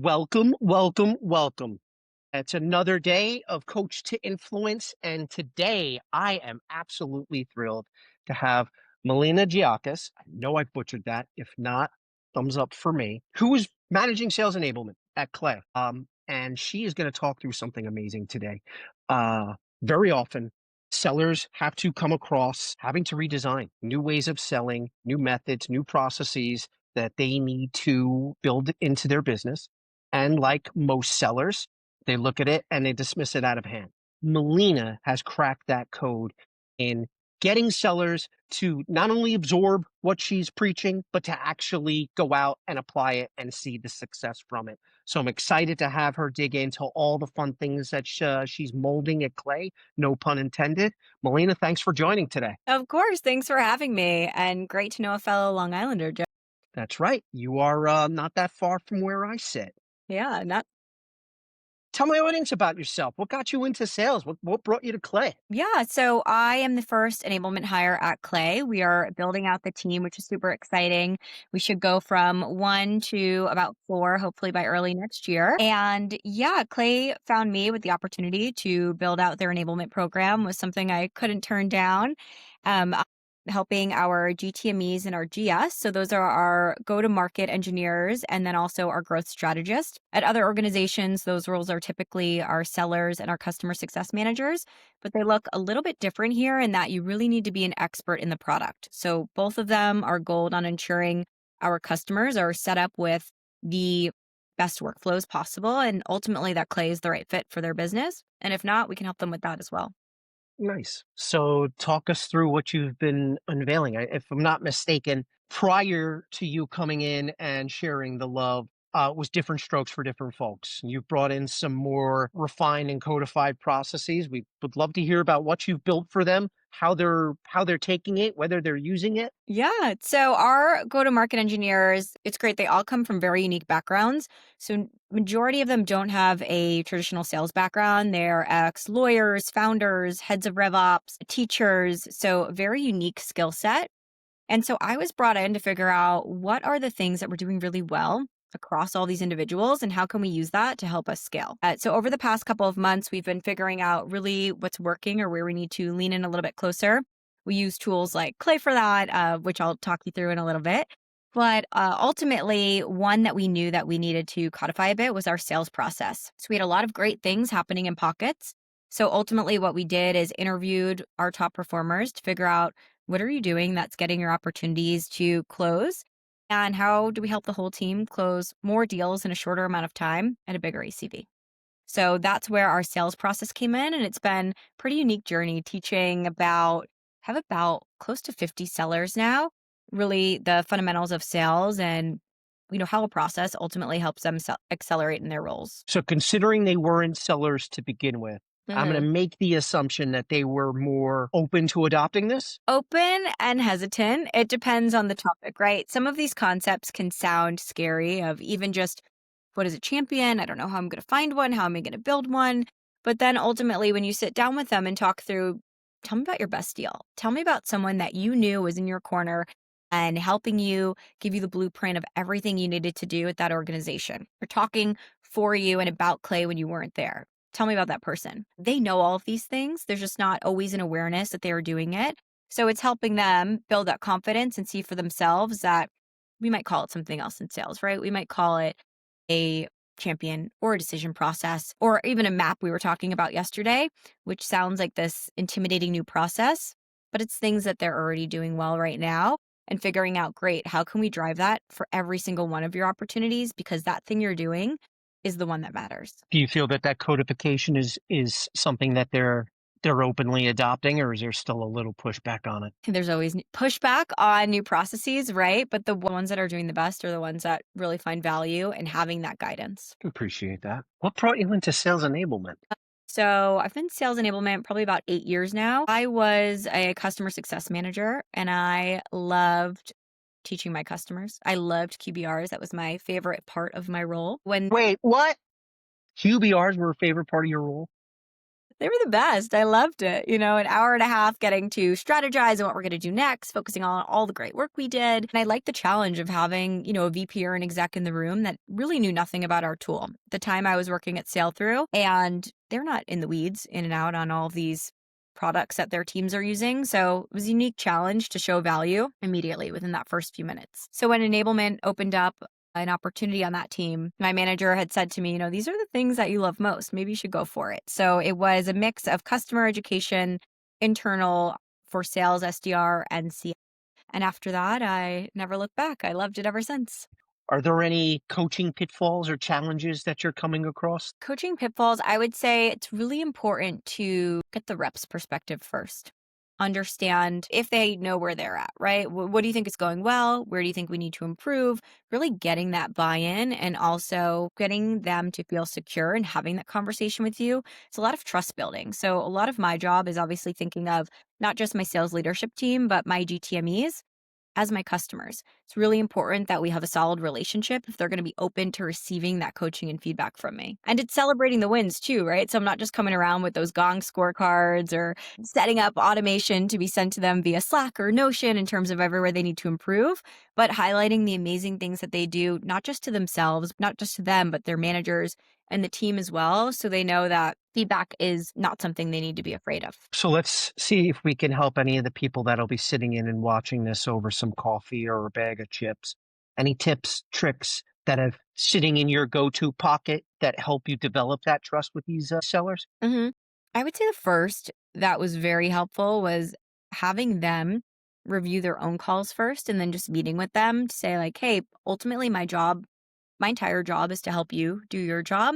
Welcome, welcome, welcome. It's another day of Coach to Influence, and today I am absolutely thrilled to have Melina Giakas. I know I butchered that. If not, thumbs up for me. Who is managing sales enablement at Clay. And she is going to talk through something amazing today. Very often, sellers have to come across having to redesign new ways of selling, new methods, new processes that they need to build into their business. And like most sellers, they look at it and they dismiss it out of hand. Melina has cracked that code in getting sellers to not only absorb what she's preaching, but to actually go out and apply it and see the success from it. So I'm excited to have her dig into all the fun things that she's molding at Clay, no pun intended. Melina, thanks for joining today. Of course. Thanks for having me. And great to know a fellow Long Islander, Joe. That's right. You are not that far from where I sit. Yeah, not Tell my audience about yourself. What got you into sales? What brought you to Clay? yeah. So I am the first enablement hire at Clay. We are building out the team, which is super exciting. We should go from one to about four, hopefully by early next year. And yeah, Clay found me with the opportunity to build out their enablement program was something I couldn't turn down. I'm helping our GTMEs and our GS. So those are our go-to-market engineers and then also our growth strategist. At other organizations, those roles are typically our sellers and our customer success managers, but they look a little bit different here in that you really need to be an expert in the product. So both of them are gold on ensuring our customers are set up with the best workflows possible. And ultimately that Clay is the right fit for their business. And if not, we can help them with that as well. Nice. So talk us through what you've been unveiling. If I'm not mistaken, prior to you coming in and sharing the love, was different strokes for different folks. You've brought in some more refined and codified processes. We would love to hear about what you've built for them, how they're taking it, whether they're using it. Yeah. So our go-to-market engineers, it's great. They all come from very unique backgrounds. So majority of them don't have a traditional sales background. They're ex-lawyers, founders, heads of RevOps, teachers. So a very unique skill set. And so I was brought in to figure out what are the things that we're doing really well across all these individuals and how can we use that to help us scale. So over the past couple of months, we've been figuring out really what's working or where we need to lean in a little bit closer. We use tools like Clay for that, which I'll talk you through in a little bit. But ultimately, one that we knew that we needed to codify a bit was our sales process. So we had a lot of great things happening in pockets. So ultimately, what we did is interviewed our top performers to figure out what are you doing that's getting your opportunities to close? And how do we help the whole team close more deals in a shorter amount of time at a bigger ACV? So that's where our sales process came in. And it's been a pretty unique journey teaching have about close to 50 sellers now, really the fundamentals of sales and how a process ultimately helps them accelerate in their roles. So considering they weren't sellers to begin with, I'm going to make the assumption that they were more open to adopting this. Open and hesitant. It depends on the topic, right? Some of these concepts can sound scary of even just what is a champion? I don't know how I'm going to find one. How am I going to build one? But then ultimately, when you sit down with them and talk through, tell me about your best deal. Tell me about someone that you knew was in your corner and helping you give you the blueprint of everything you needed to do at that organization. Or talking for you and about Clay when you weren't there. Tell me about that person. They know all of these things. There's just not always an awareness that they are doing it. So it's helping them build that confidence and see for themselves that we might call it something else in sales, right? We might call it a champion or a decision process or even a map we were talking about yesterday, which sounds like this intimidating new process, but it's things that they're already doing well right now and figuring out, great, how can we drive that for every single one of your opportunities? Because that thing you're doing is the one that matters. Do you feel that that codification is something that they're openly adopting, or is there still a little pushback on it? There's always pushback on new processes, right? But the ones that are doing the best are the ones that really find value in having that guidance. Appreciate that. What brought you into sales enablement? So I've been sales enablement probably about 8 years now. I was a customer success manager and I loved teaching my customers. I loved QBRs. That was my favorite part of my role. When Wait, what? QBRs were a favorite part of your role? They were the best. I loved it. An hour and a half getting to strategize on what we're going to do next, focusing on all the great work we did. And I liked the challenge of having, a VP or an exec in the room that really knew nothing about our tool. At the time I was working at Sail Through, and they're not in the weeds in and out on all of these products that their teams are using. So it was a unique challenge to show value immediately within that first few minutes. So when enablement opened up an opportunity on that team, my manager had said to me, these are the things that you love most. Maybe you should go for it. So it was a mix of customer education, internal for sales, SDR, and CM. And after that, I never looked back. I loved it ever since. Are there any coaching pitfalls or challenges that you're coming across? Coaching pitfalls, I would say it's really important to get the rep's perspective first. Understand if they know where they're at, right? What do you think is going well? Where do you think we need to improve? Really getting that buy in and also getting them to feel secure and having that conversation with you. It's a lot of trust building. So, a lot of my job is obviously thinking of not just my sales leadership team, but my GTMEs as my customers. It's really important that we have a solid relationship if they're going to be open to receiving that coaching and feedback from me. And it's celebrating the wins too, right? So I'm not just coming around with those gong scorecards or setting up automation to be sent to them via Slack or Notion in terms of everywhere they need to improve, but highlighting the amazing things that they do, not just to themselves, not just to them, but their managers and the team as well. So they know that feedback is not something they need to be afraid of. So let's see if we can help any of the people that'll be sitting in and watching this over some coffee or a bag of chips. Any tips, tricks that have sitting in your go-to pocket that help you develop that trust with these sellers? hmm I would say the first that was very helpful was having them review their own calls first and then just meeting with them to say, like, hey, ultimately, my entire job is to help you do your job.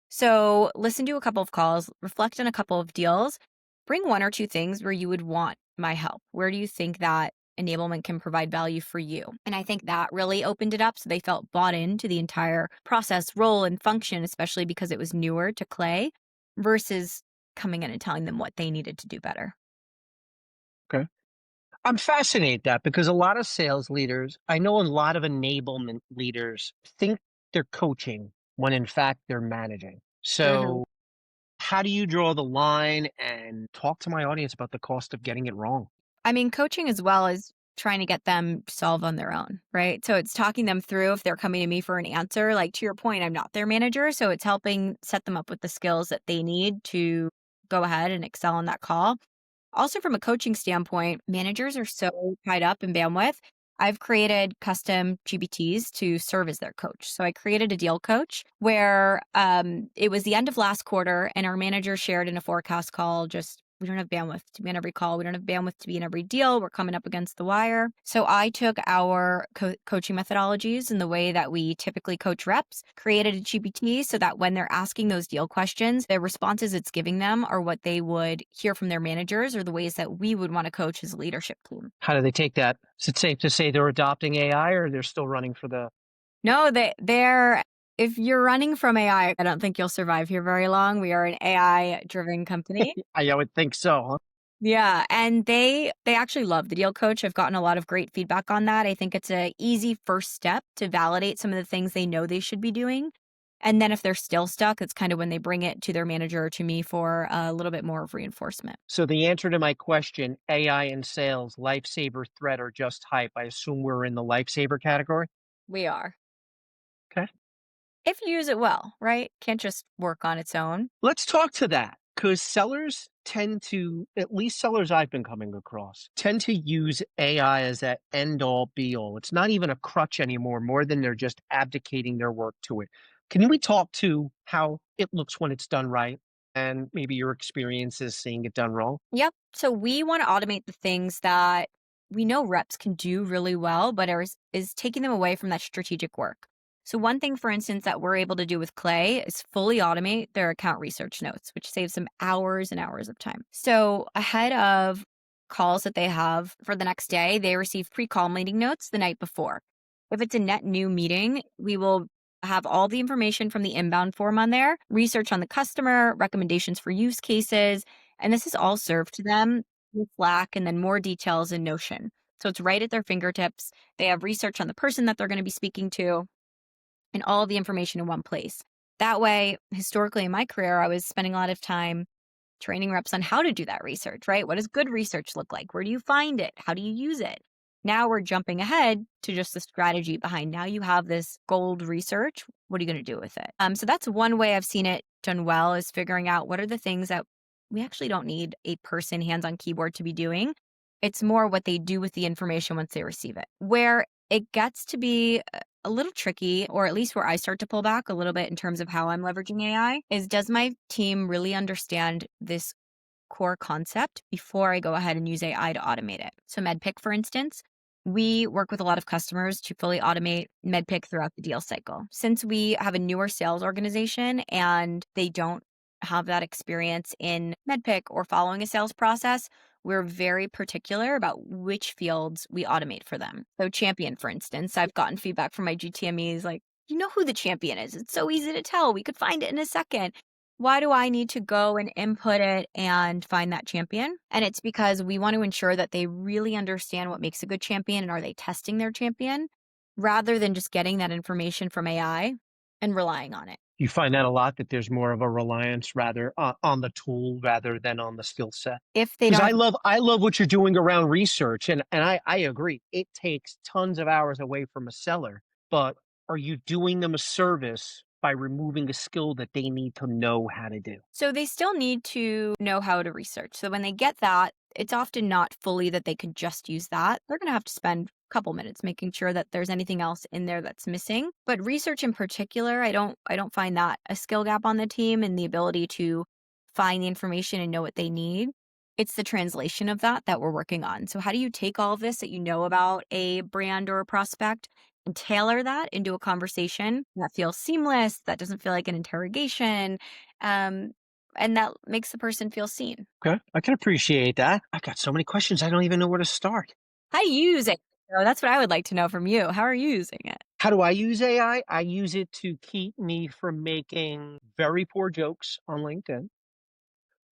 So listen to a couple of calls, reflect on a couple of deals, bring one or two things where you would want my help. Where do you think that enablement can provide value for you? And I think that really opened it up so they felt bought into the entire process, role, and function, especially because it was newer to Clay versus coming in and telling them what they needed to do better. Okay. I'm fascinated that because a lot of sales leaders, I know a lot of enablement leaders think they're coaching when in fact they're managing. hmm So how do you draw the line and talk to my audience about the cost of getting it wrong? I mean, coaching as well as trying to get them solve on their own, right? So it's talking them through if they're coming to me for an answer. Like to your point, I'm not their manager. So it's helping set them up with the skills that they need to go ahead and excel on that call. Also, from a coaching standpoint, managers are so tied up in bandwidth. I've created custom GPTs to serve as their coach. So I created a deal coach where it was the end of last quarter, and our manager shared in a forecast call just we don't have bandwidth to be on every call. We don't have bandwidth to be in every deal. We're coming up against the wire. So I took our coaching methodologies and the way that we typically coach reps, created a GPT so that when they're asking those deal questions, the responses it's giving them are what they would hear from their managers or the ways that we would want to coach as a leadership team. How do they take that? Is it safe to say they're adopting AI or they're still running for the No, they're if you're running from AI, I don't think you'll survive here very long. We are an AI driven company. I would think so, huh? Yeah, and they actually love the deal coach. I've gotten a lot of great feedback on that. I think it's a easy first step to validate some of the things they know they should be doing. And then if they're still stuck, it's kind of when they bring it to their manager or to me for a little bit more of reinforcement. So the answer to my question, AI in sales, lifesaver threat or just hype, I assume we're in the lifesaver category. We are. Okay. If you use it well, right? Can't just work on its own. Let's talk to that because sellers tend to, at least sellers I've been coming across, tend to use AI as that end all be all. It's not even a crutch anymore, more than they're just abdicating their work to it. Can we talk to how it looks when it's done right and maybe your experiences seeing it done wrong? Yep. So we want to automate the things that we know reps can do really well, but is taking them away from that strategic work. So one thing, for instance, that we're able to do with Clay is fully automate their account research notes, which saves them hours and hours of time. So ahead of calls that they have for the next day, they receive pre-call meeting notes the night before. If it's a net new meeting, we will have all the information from the inbound form on there, research on the customer, recommendations for use cases, and this is all served to them with Slack and then more details in Notion. So it's right at their fingertips. They have research on the person that they're going to be speaking to and all of the information in one place. That way, historically in my career, I was spending a lot of time training reps on how to do that research, right? What does good research look like? Where do you find it? How do you use it? Now we're jumping ahead to just the strategy behind. Now you have this gold research. What are you going to do with it? So that's one way I've seen it done well, is figuring out what are the things that we actually don't need a person hands on keyboard to be doing. It's more what they do with the information once they receive it. Where it gets to be a little tricky, or at least where I start to pull back a little bit in terms of how I'm leveraging AI, is does my team really understand this core concept before I go ahead and use AI to automate it? So, MedPick, for instance, we work with a lot of customers to fully automate MedPick throughout the deal cycle. Since we have a newer sales organization and they don't have that experience in MedPick or following a sales process, we're very particular about which fields we automate for them. So, champion, for instance, I've gotten feedback from my GTMEs like, you know who the champion is. It's so easy to tell. We could find it in a second. Why do I need to go and input it and find that champion? And it's because we want to ensure that they really understand what makes a good champion and are they testing their champion rather than just getting that information from AI and relying on it. You find that a lot, that there's more of a reliance rather on the tool rather than on the skill set. If they Because don't, I love what you're doing around research, and I agree. It takes tons of hours away from a seller, but are you doing them a service by removing a skill that they need to know how to do? so they still need to know how to research. So when they get that, it's often not fully that they could just use that. They're going to have to spend a couple minutes making sure that there's anything else in there that's missing. But research in particular, I don't find that a skill gap on the team and the ability to find the information and know what they need. It's the translation of that we're working on. So how do you take all of this that you know about a brand or a prospect and tailor that into a conversation that feels seamless, that doesn't feel like an interrogation, um, and that makes the person feel seen? Okay, I can appreciate that. I got so many questions, I don't even know where to start. How do you use it? So that's what I would like to know from you. How are you using it? How do I use AI? I use it to keep me from making very poor jokes on LinkedIn.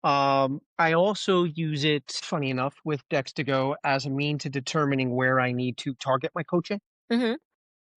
I also use it, funny enough, with Dex2Go as a mean to determining where I need to target my coaching. Mhm.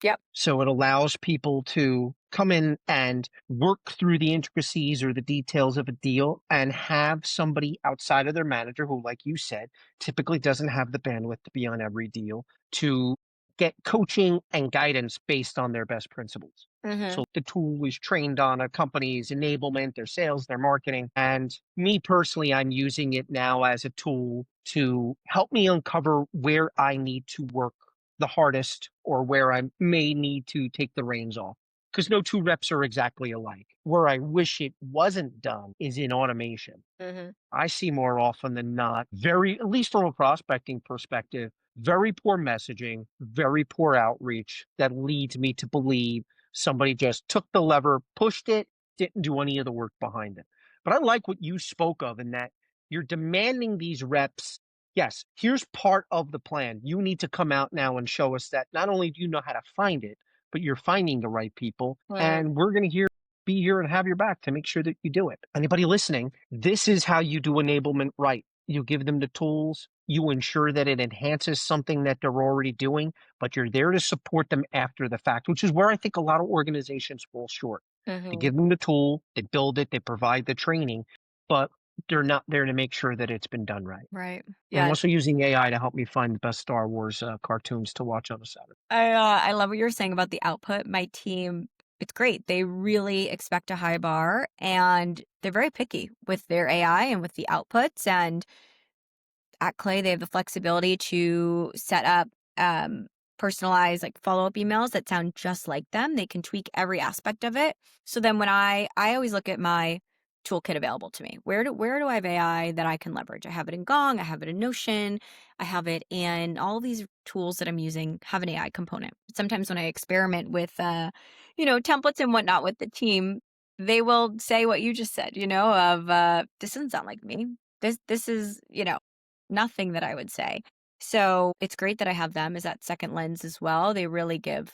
Yep. So it allows people to come in and work through the intricacies or the details of a deal and have somebody outside of their manager who, like you said, typically doesn't have the bandwidth to be on every deal to get coaching and guidance based on their best principles. Mhm. So the tool is trained on a company's enablement, their sales, their marketing. And me personally, I'm using it now as a tool to help me uncover where I need to work the hardest or where I may need to take the reins off. Because no two reps are exactly alike. Where I wish it wasn't done is in automation. Mhm. I see more often than not, very, at least from a prospecting perspective, very poor messaging, very poor outreach that leads me to believe somebody just took the lever, pushed it, didn't do any of the work behind it. But I like what you spoke of in that you're demanding these reps. Yes, here's part of the plan. You need to come out now and show us that not only do you know how to find it, but you're finding the right people. Mhm. And we're going to be here and have your back to make sure that you do it. Anybody listening, this is how you do enablement right. You give them the tools, you ensure that it enhances something that they're already doing, but you're there to support them after the fact, which is where I think a lot of organizations fall short. They Mhm. give them the tool, they build it, they provide the training, but they're not there to make sure that it's been done right. Right. I'm Yeah. also using AI to help me find the best Star Wars cartoons to watch on a Saturday. I love what you're saying about the output. My team, it's great. They really expect a high bar and they're very picky with their AI and with the outputs. And at Clay, they have the flexibility to set up personalized like follow-up emails that sound just like them. They can tweak every aspect of it. So then when I always look at my toolkit available to me. Where do I have AI that I can leverage? I have it in Gong, I have it in Notion, I have it in all of these tools that I'm using have an AI component. Sometimes when I experiment with templates and whatnot with the team, they will say what you just said, of this doesn't sound like me. This is, nothing that I would say. So it's great that I have them as that second lens as well. They really give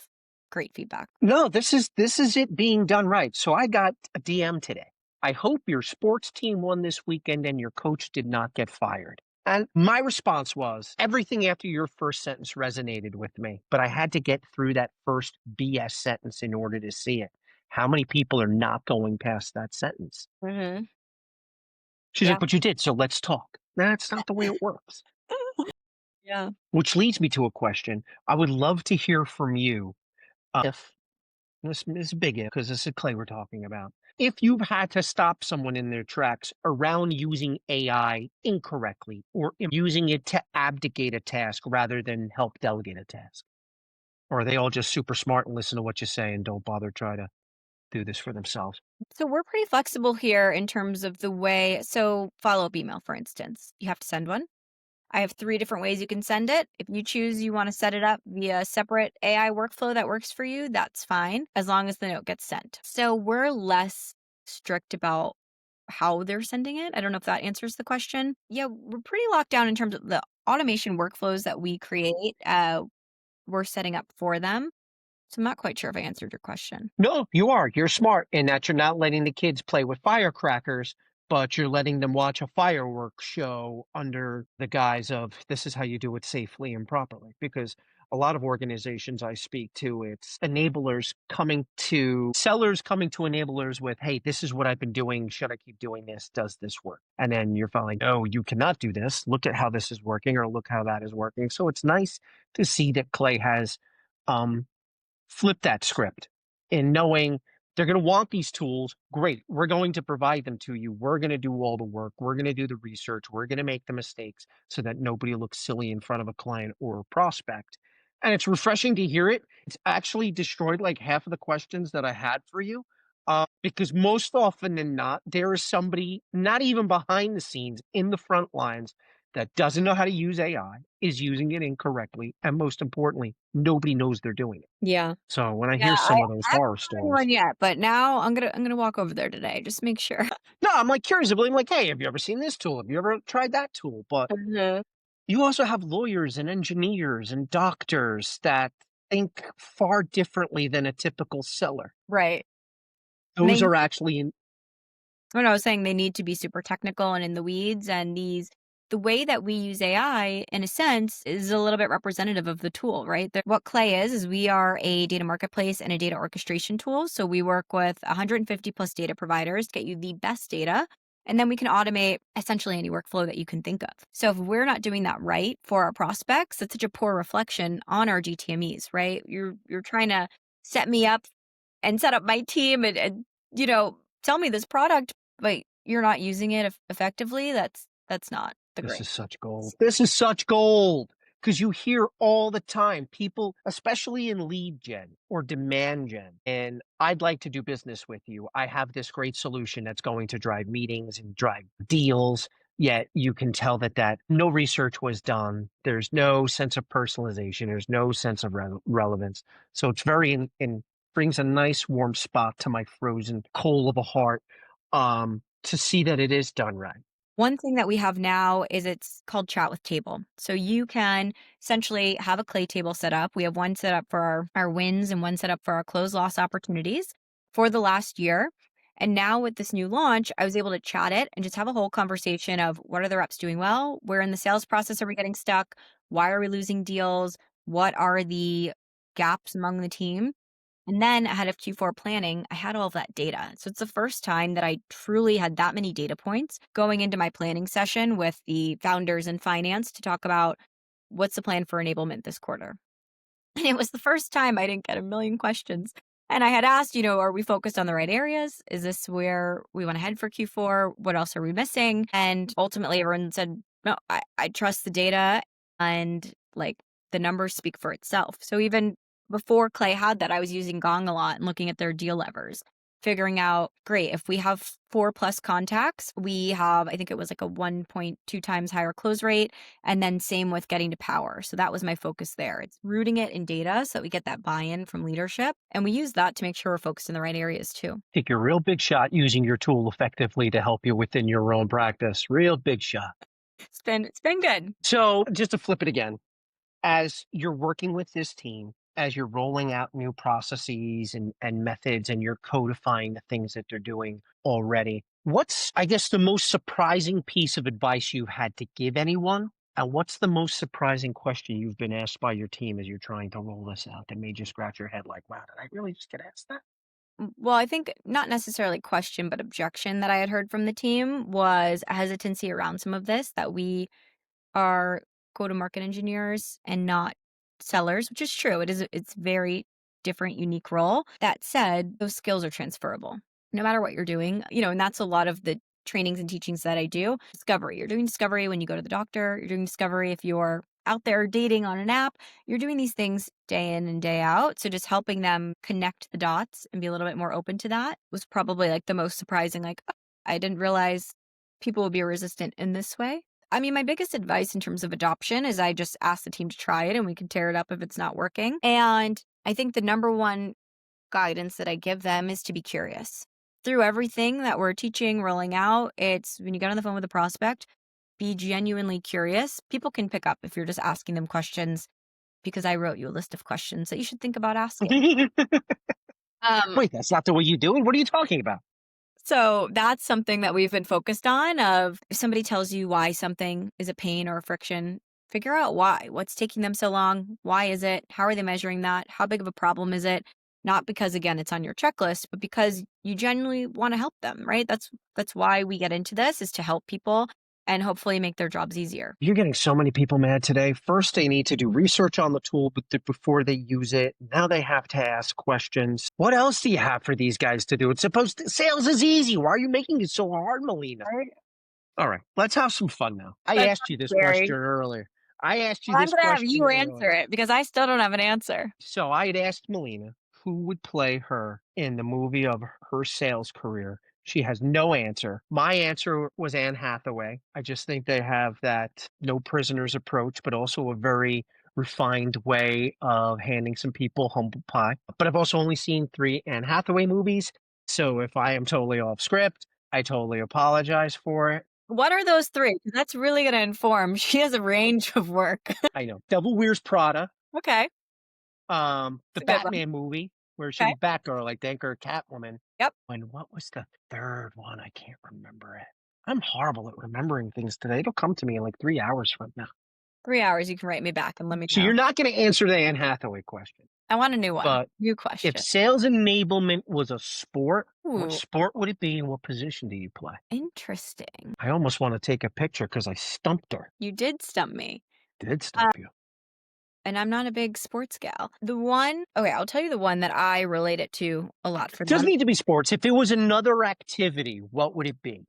great feedback. No, this is it being done right. So I got a DM today. I hope your sports team won this weekend and your coach did not get fired. And my response was everything after your first sentence resonated with me, but I had to get through that first BS sentence in order to see it. How many people are not going past that sentence? Hmm. She's like, Yeah. but you did, so let's talk. That's not the way it works. Yeah. Which leads me to a question. I would love to hear from you. If this is a big if, because this is Clay we're talking about. If you've had to stop someone in their tracks around using AI incorrectly or using it to abdicate a task rather than help delegate a task, or are they all just super smart and listen to what you say and don't bother try to do this for themselves? So we're pretty flexible here in terms of the way so follow-up email, for instance. You have to send one. I have 3 different ways you can send it. If you choose you wanna set it up via a separate AI workflow that works for you, that's fine, as long as the note gets sent. So we're less strict about how they're sending it. I don't know if that answers the question. Yeah, we're pretty locked down in terms of the automation workflows that we create, we're setting up for them. So I'm not quite sure if I answered your question. No, you are. You're smart in that you're not letting the kids play with firecrackers, but you're letting them watch a fireworks show under the guise of this is how you do it safely and properly. Because a lot of organizations I speak to, it's enablers coming to sellers coming to enablers with, hey, this is what I've been doing. Should I keep doing this? Does this work? And then you're finally, oh, you cannot do this. Look at how this is working, or look how that is working. So it's nice to see that Clay has um, flip that script in knowing they're going to want these tools. Great. We're going to provide them to you. We're going to do all the work. We're going to do the research. We're going to make the mistakes so that nobody looks silly in front of a client or a prospect. And it's refreshing to hear it. It's actually destroyed like half of the questions that I had for you. Because most often than not, there is somebody not even behind the scenes in the front lines that doesn't know how to use AI, is using it incorrectly, and most importantly, nobody knows they're doing it. Yeah. So when I Yeah, hear I some of those haven't horror found stories, anyone yet, but now I'm gonna walk over there today, just make sure. no, I'm like curious. I'm like, hey, have you ever seen this tool? Have you ever tried that tool? But Mhm. you also have lawyers and engineers and doctors that think far differently than a typical seller. Right. And Those are actually in, when I was saying they need to be super technical and in the weeds, and the way that we use AI, in a sense, is a little bit representative of the tool, right? What Clay is we are a data marketplace and a data orchestration tool. So we work with 150 plus data providers to get you the best data. And then we can automate essentially any workflow that you can think of. So if we're not doing that right for our prospects, that's such a poor reflection on our GTMEs, right? You're trying to set me up and set up my team and tell me this product, but you're not using it effectively. That's not the this great. is such gold. This is such gold because you hear all the time people, especially in lead gen or demand gen, and I'd like to do business with you. I have this great solution that's going to drive meetings and drive deals. Yet you can tell that no research was done. There's no sense of personalization. There's no sense of relevance. So it's very brings a nice warm spot to my frozen coal of a heart to see that it is done right. One thing that we have now is it's called Chat with Table. So you can essentially have a Clay table set up. We have one set up for our wins and one set up for our close loss opportunities for the last year. And now with this new launch, I was able to chat it and just have a whole conversation of what are the reps doing well? Where in the sales process are we getting stuck? Why are we losing deals? What are the gaps among the team? And then ahead of Q4 planning, I had all of that data. So it's the first time that I truly had that many data points going into my planning session with the founders and finance to talk about what's the plan for enablement this quarter. And it was the first time I didn't get a million questions. And I had asked, are we focused on the right areas? Is this where we want to head for Q4? What else are we missing? And ultimately, everyone said, no, I trust the data and like the numbers speak for itself. So even before Clay had that, I was using Gong a lot and looking at their deal levers, figuring out, great, if we have 4 plus contacts, we have, I think it was like a 1.2 times higher close rate. And then same with getting to power. So that was my focus there. It's rooting it in data so that we get that buy-in from leadership. And we use that to make sure we're focused in the right areas too. Take a real big shot using your tool effectively to help you within your own practice. Real big shot. It's been good. So just to flip it again, as you're working with this team, as you're rolling out new processes and methods and you're codifying the things that they're doing already, what's, I guess, the most surprising piece of advice you've had to give anyone? And what's the most surprising question you've been asked by your team as you're trying to roll this out that made you scratch your head like, wow, did I really just get asked that? Well, I think not necessarily question, but objection that I had heard from the team was a hesitancy around some of this, that we are go-to-market engineers and not sellers, which is true. It's very different, unique role. That said, those skills are transferable no matter what you're doing, and that's a lot of the trainings and teachings that I do. Discovery. You're doing discovery when you go to the doctor, you're doing discovery if you're out there dating on an app. You're doing these things day in and day out. So just helping them connect the dots and be a little bit more open to that was probably like the most surprising. Like, "Oh, I didn't realize people would be resistant in this way." I mean, my biggest advice in terms of adoption is I just ask the team to try it and we can tear it up if it's not working. And I think the number one guidance that I give them is to be curious. Through everything that we're teaching, rolling out, it's when you get on the phone with a prospect, be genuinely curious. People can pick up if you're just asking them questions because I wrote you a list of questions that you should think about asking. Um, Wait, that's not the way you do it? What are you talking about? So that's something that we've been focused on of if somebody tells you why something is a pain or a friction, figure out why. What's taking them so long? Why is it? How are they measuring that? How big of a problem is it? Not because again it's on your checklist, but because you genuinely want to help them, right? That's why we get into this is to help people and hopefully make their jobs easier. You're getting so many people mad today. First, they need to do research on the tool before they use it. Now they have to ask questions. What else do you have for these guys to do? It's supposed to, sales is easy. Why are you making it so hard, Melina? Right? All right, let's have some fun now. I That's asked you this question scary. earlier. I asked you Well, I'm this gonna have question you earlier. answer it because I still don't have an answer. So I had asked Melina who would play her in the movie of her sales career. She has no answer. My answer was Anne Hathaway. I just think they have that no prisoners approach, but also a very refined way of handing some people humble pie. But I've also only seen three Anne Hathaway movies. So if I am totally off script, I totally apologize for it. What are those 3? 'Cause that's really gonna inform. She has a range of work. I know. Devil Wears Prada, Okay, the it's a good one. Batman movie where she Okay. was Batgirl, I think, or Catwoman. Yep. And what was the third one? I can't remember it. I'm horrible at remembering things today. It'll come to me in like 3 hours from now. 3 hours, you can write me back and let me So know. you're not gonna answer the Anne Hathaway question, I want a new one. but New if question. sales enablement was a sport, what Ooh, sport would it be and what position do you play? interesting. I almost wanna take a picture because I stumped her. You did stump me. Did Uh, stump you. and I'm not a big sports gal. Okay, I'll tell you the one that I relate it to a lot for Doesn't them. need to be sports. If it was another activity, what would it be?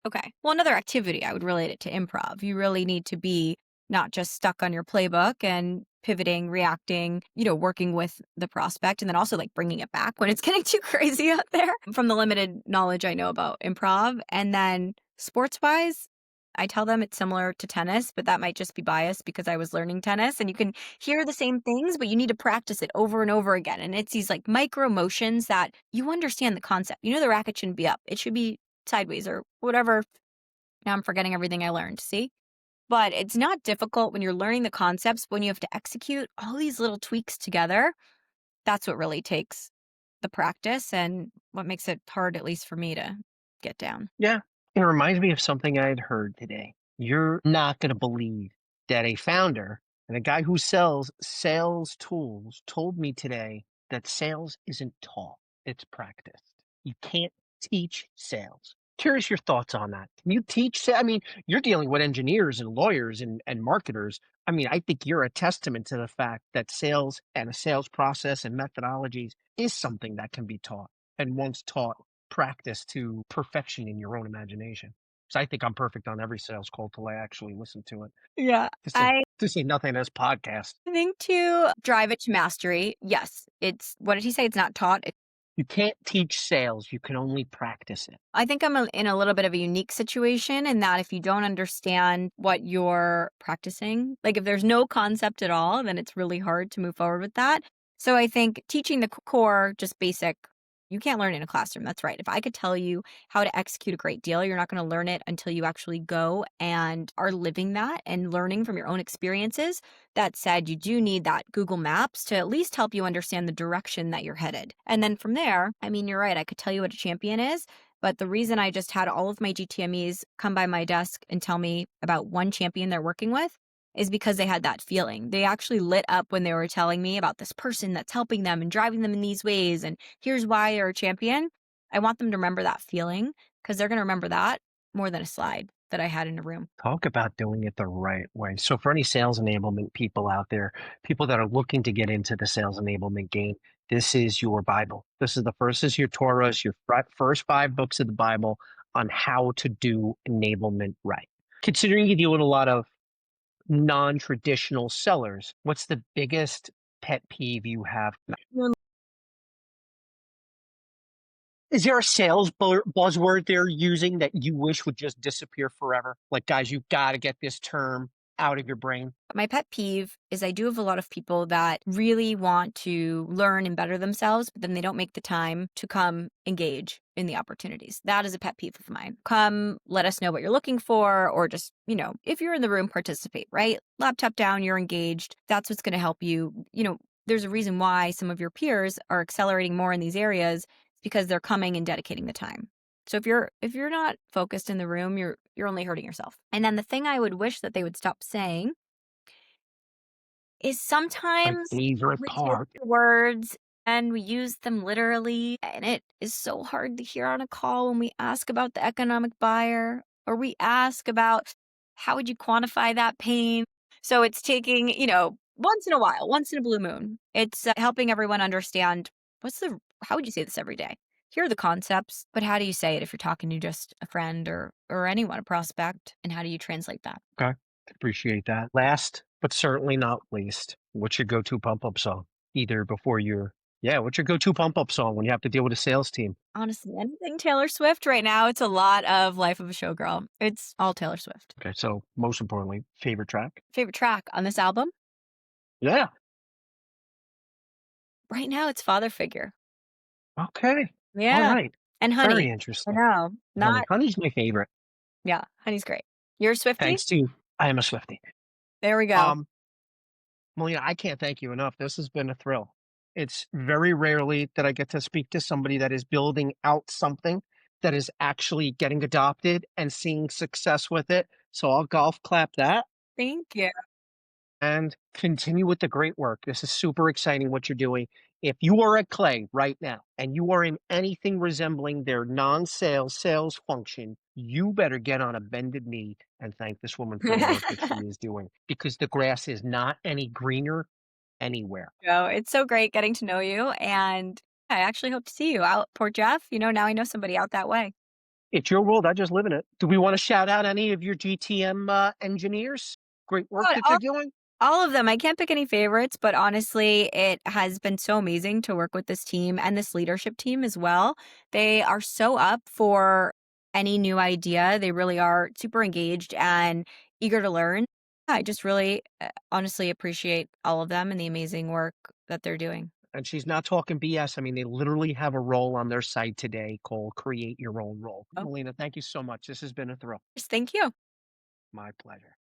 Okay. Well, another activity, I would relate it to improv. You really need to be not just stuck on your playbook and pivoting, reacting, working with the prospect, and then also like bringing it back when it's getting too crazy out there from the limited knowledge I know about improv. And then sports wise, I tell them it's similar to tennis, but that might just be biased because I was learning tennis and you can hear the same things, but you need to practice it over and over again. And it's these like micro motions that you understand the concept. The racket shouldn't be up, it should be sideways or whatever. Now I'm forgetting everything I learned. See? But it's not difficult when you're learning the concepts, but when you have to execute all these little tweaks together. That's what really takes the practice and what makes it hard, at least for me, to get down. Yeah. It reminds me of something I had heard today. You're not going to believe that a founder and a guy who sells sales tools told me today that sales isn't taught, it's practiced. You can't teach sales. Curious your thoughts on that. Can you teach? I mean, you're dealing with engineers and lawyers and marketers. I mean, I think you're a testament to the fact that sales and a sales process and methodologies is something that can be taught. And once taught, practice to perfection in your own imagination. So I think I'm perfect on every sales call till I actually listen to it. Yeah. This ain't I this ain't nothing as podcast. think to drive it to mastery, yes, what did he say? It's not taught. You can't teach sales, you can only practice it. I think I'm in a little bit of a unique situation in that if you don't understand what you're practicing, like if there's no concept at all, then it's really hard to move forward with that. So I think teaching the core, just basic, you can't learn in a classroom. That's right. If I could tell you how to execute a great deal, you're not going to learn it until you actually go and are living that and learning from your own experiences. That said, you do need that Google Maps to at least help you understand the direction that you're headed. And then from there, I mean, you're right. I could tell you what a champion is, but the reason I just had all of my GTMEs come by my desk and tell me about one champion they're working with, is because they had that feeling. They actually lit up when they were telling me about this person that's helping them and driving them in these ways, and here's why they're a champion. I want them to remember that feeling because they're going to remember that more than a slide that I had in a room. Talk about doing it the right way. So, for any sales enablement people out there, people that are looking to get into the sales enablement game, this is your Bible. This is your Torah, it's your first 5 books of the Bible on how to do enablement right. Considering you deal with a lot of non traditional sellers, what's the biggest pet peeve you have? Is there a sales buzzword they're using that you wish would just disappear forever? Like, guys, you've got to get this term out of your brain. My pet peeve is I do have a lot of people that really want to learn and better themselves, but then they don't make the time to come engage in the opportunities. That is a pet peeve of mine. Come, let us know what you're looking for, or just, if you're in the room, participate, right? Laptop down, you're engaged. That's what's going to help you. There's a reason why some of your peers are accelerating more in these areas because they're coming and dedicating the time. So if you're not focused in the room, you're only hurting yourself. And then the thing I would wish that they would stop saying is My sometimes favorite we take part. the words and we use them literally, and it is so hard to hear on a call when we ask about the economic buyer or we ask about how would you quantify that pain. So it's taking, once in a while, once in a blue moon, it's helping everyone understand how would you say this every day? Here are the concepts, but how do you say it if you're talking to just a friend or anyone, a prospect, and how do you translate that? Okay. Appreciate that. Last, but certainly not least, what's your go to pump up song? Either before you're, yeah, what's your go to pump up song when you have to deal with a sales team? Honestly, anything Taylor Swift right now, it's a lot of Life of a Showgirl. It's all Taylor Swift. Okay. So, most importantly, favorite track? Favorite track on this album? Yeah. Right now, it's Father Figure. Okay. All Yeah. right. And Very Honey. I interesting. know. Not, Honey's my favorite. yeah, Honey's great. You're a Swiftie? Thanks to, I am a Swiftie. There we go. Um, Melina, I can't thank you enough. This has been a thrill. It's very rarely that I get to speak to somebody that is building out something that is actually getting adopted and seeing success with it. So I'll golf clap that Thank you. and continue with the great work. This is super exciting what you're doing. If you are at Clay right now and you are in anything resembling their non-sales sales function, you better get on a bended knee and thank this woman for the work that she is doing because the grass is not any greener anywhere. So it's so great getting to know you. And I actually hope to see you out Port Jeff. Now I know somebody out that way. It's your world. I just live in it. Do we want to shout out any of your GTM engineers? Great work Oh, that they're doing. all of them. I can't pick any favorites, but honestly, it has been so amazing to work with this team and this leadership team as well. They are so up for any new idea. They really are super engaged and eager to learn. I just really honestly appreciate all of them and the amazing work that they're doing. And she's not talking BS. I mean, they literally have a role on their site today called Create Your Own Role. Oh, Melina, thank you so much. This has been a thrill. just thank you. My pleasure.